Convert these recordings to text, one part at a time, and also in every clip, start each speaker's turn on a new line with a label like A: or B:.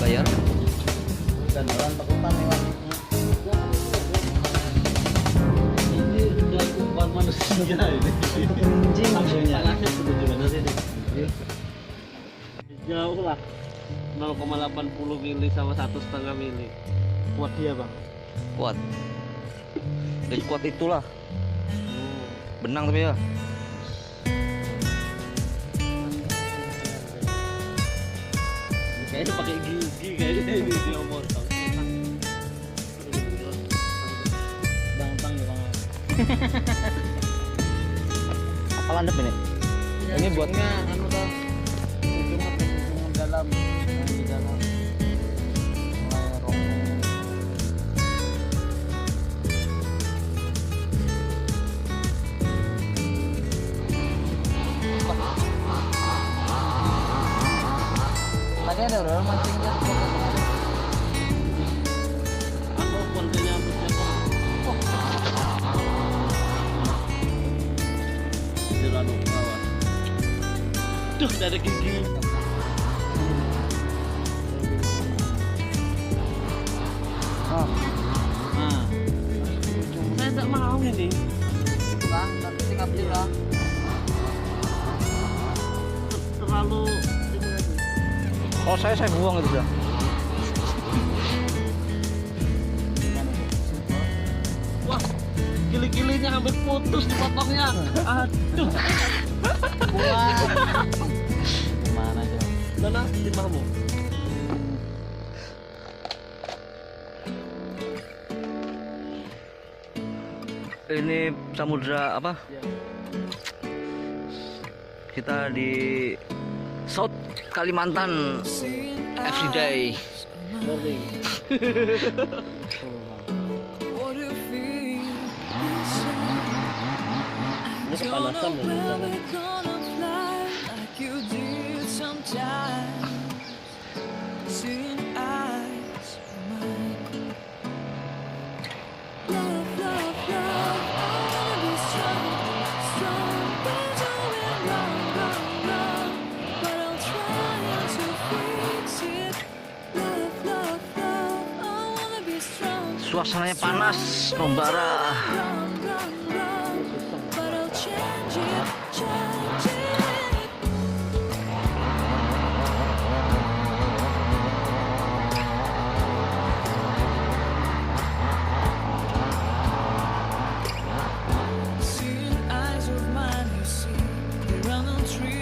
A: bayar.
B: Dan orang takutan lewat.
C: Ini udah umpan manusia ini.
B: Kencing maksudnya.
C: Tangannya setuju sih deh. Jauh lah. 0,80 mili sama 1,5 mili. Kuat dia bang.
A: Kuat. Gak kuat itulah. Benang tapi ya.
C: Kayaknya pakai gigi kayaknya ini dia motong.
B: Bang ya bang. Apa landep ini? Ini buatnya anu tuh. Ujungnya dalam. Di dalam. Mulai rongga. Tadi ada berapa mancingnya?
C: Aku kontennya Jelano kawan. Duh, dari gigi.
B: Oh,
C: Nah, saya tak mau ini.
B: bang, tapi tinggal beli lah.
C: Terlalu.
A: Oh saya buang itu sudah.
C: Wah, gili-gilinya hampir putus dipotongnya. Aduh.
B: Buang. Gimana aja?
C: Mana timahmu?
A: Ini samudra apa?
C: Ya.
A: Kita di South Kalimantan everyday.
C: Morning. Ini kepanasan loh.
A: Suasananya panas, membara.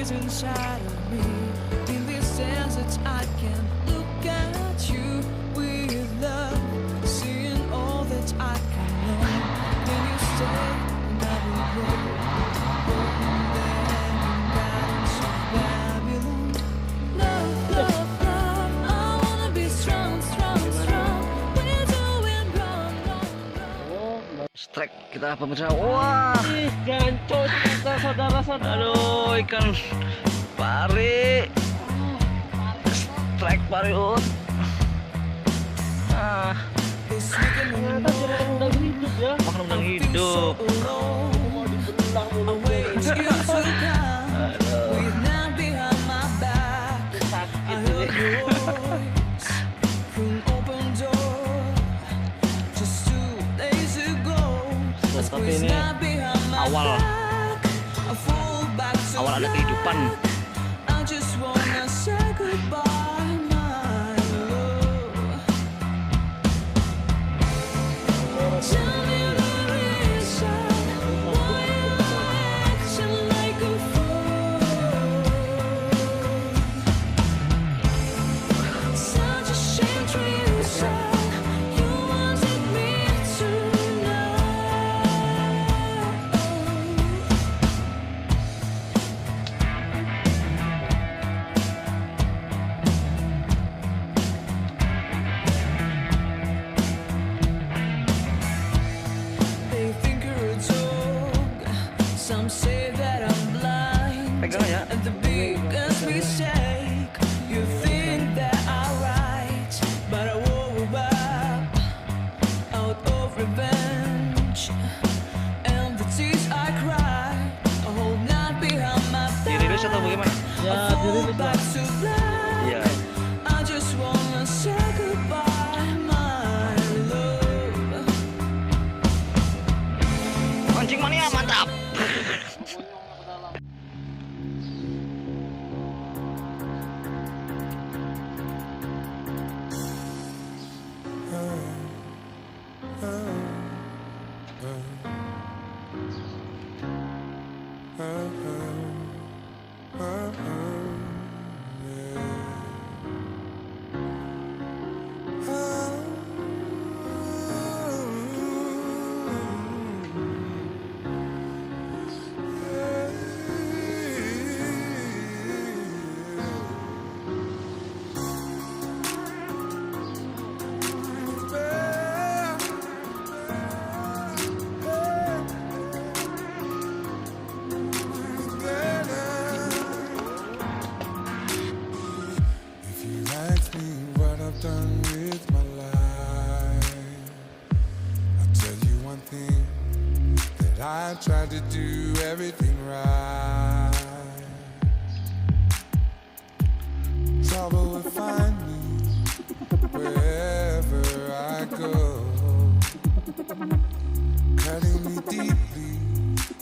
D: Inside of me, in this desert, I can look at you with love, seeing all that I can learn. Then you stay, and I will go. Love, love, love, I wanna be strong, strong, strong. We're doing wrong, wrong, wrong.
A: Strike kita pemirsa. Wah,
C: Ih, gancot kita saudara-saudara.
A: aduh ikan pari. Strike pari ut. Ah,
C: Ternyata cuma rendang hidup ya.
A: makan udang hidup.
C: Mau dibelang mulutnya. Sakit ini.
A: Tapi ini awal ada kehidupan.
E: I've done with my life. I'll tell you one thing, that I tried to do everything right. Trouble will find me wherever I go, cutting me deeply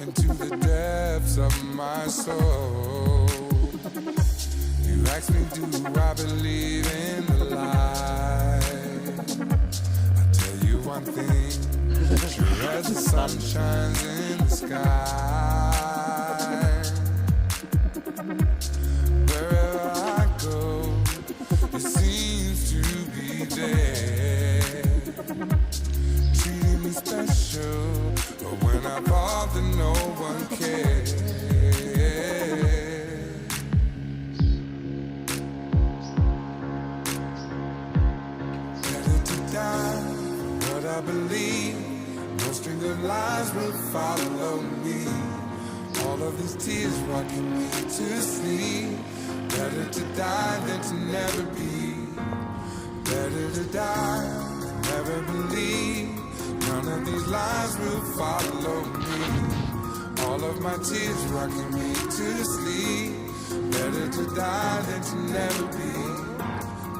E: into the depths of my soul. You ask me, do I believe in the light? I tell you one thing, sure as the sun shines in the sky. Wherever I go, it seems to be there, treating me special, but when I fall, then no one cares. What I believe, no string of lies will follow me. All of these tears rocking me to sleep. Better to die than to never be. Better to die than never believe. None of these lies will follow me. All of my tears rocking me to sleep. Better to die than to never be.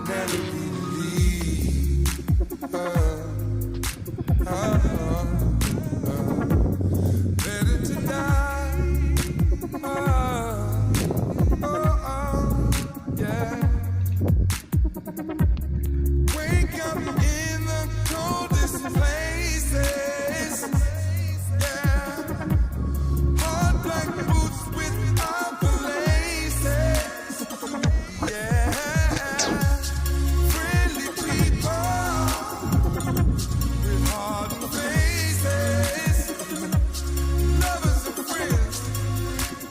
E: Never be. Better to die. Yeah. Wake up in the coldest places. Yeah. Hard black boots without the laces. Yeah. Friendly people with hardened faces. Lovers and friends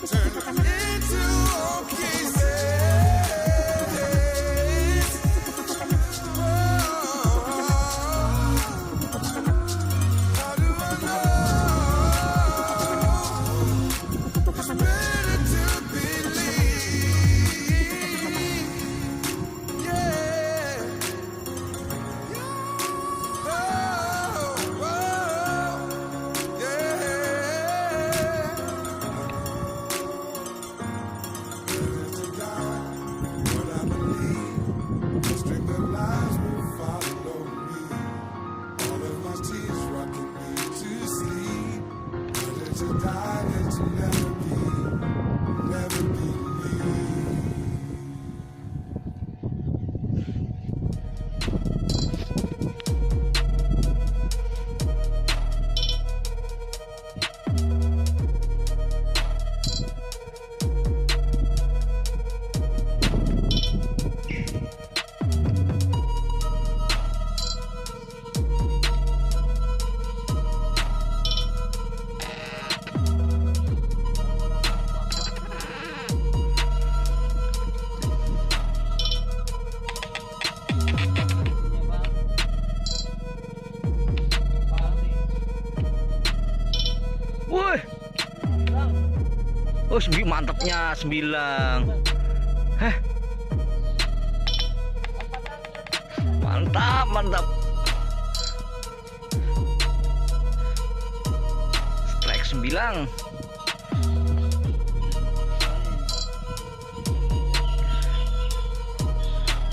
E: turn into all cases. How do I know? It's better to believe. Yeah.
A: Woi. Oh, mantapnya 9. Heh. Mantap, mantap. Strike 9.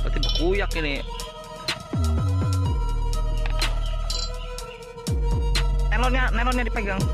A: Berarti bekuyak ini. Nelonnya dipegang.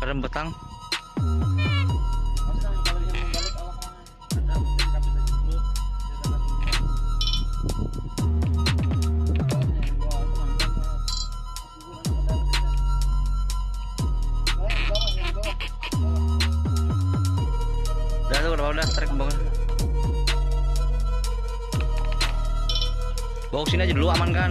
A: Kadang betang. Udah tarik ke bawah. Bawa sini aja dulu, aman kan?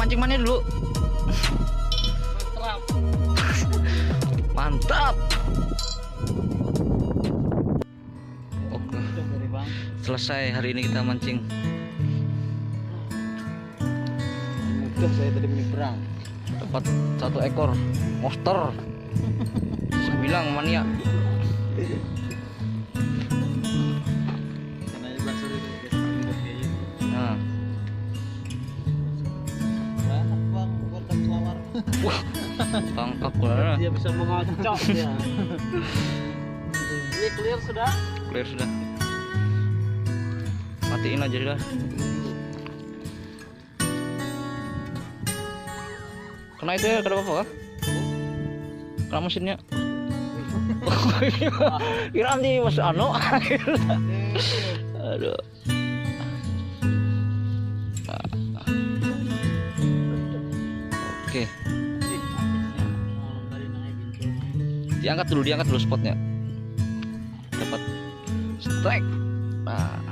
A: mancing mana dulu.
C: Terap.
A: Mantap. Oke,
B: Dari bang.
A: selesai hari ini kita mancing.
B: Mudah saya tadi menyeberang.
A: Dapat 1 ekor monster. Bilang mania.
B: Karena bahasa itu kayaknya.
A: Nah,
B: Enak bang, buat kelawar.
A: wah, tangkap gua.
C: Dia bisa mengocok ya. Ini clear sudah.
A: Clear sudah. Matiin aja sudah. Kena itu ya, kena apa kan? Kena mesinnya. Kira nanti mas Ano. Aduh. Oke. Diangkat dulu spotnya. Dapat strike. Nah.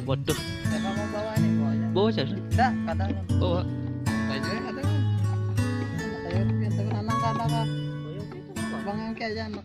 A: Waduh,
B: Siapa mau bawa ini bawanya?
A: bawa aja.
B: Tidak, kadang.
A: Bawa.
B: Kayu kadang. Kayu biasa kan anak kadang. Bang yang kayak aja anak.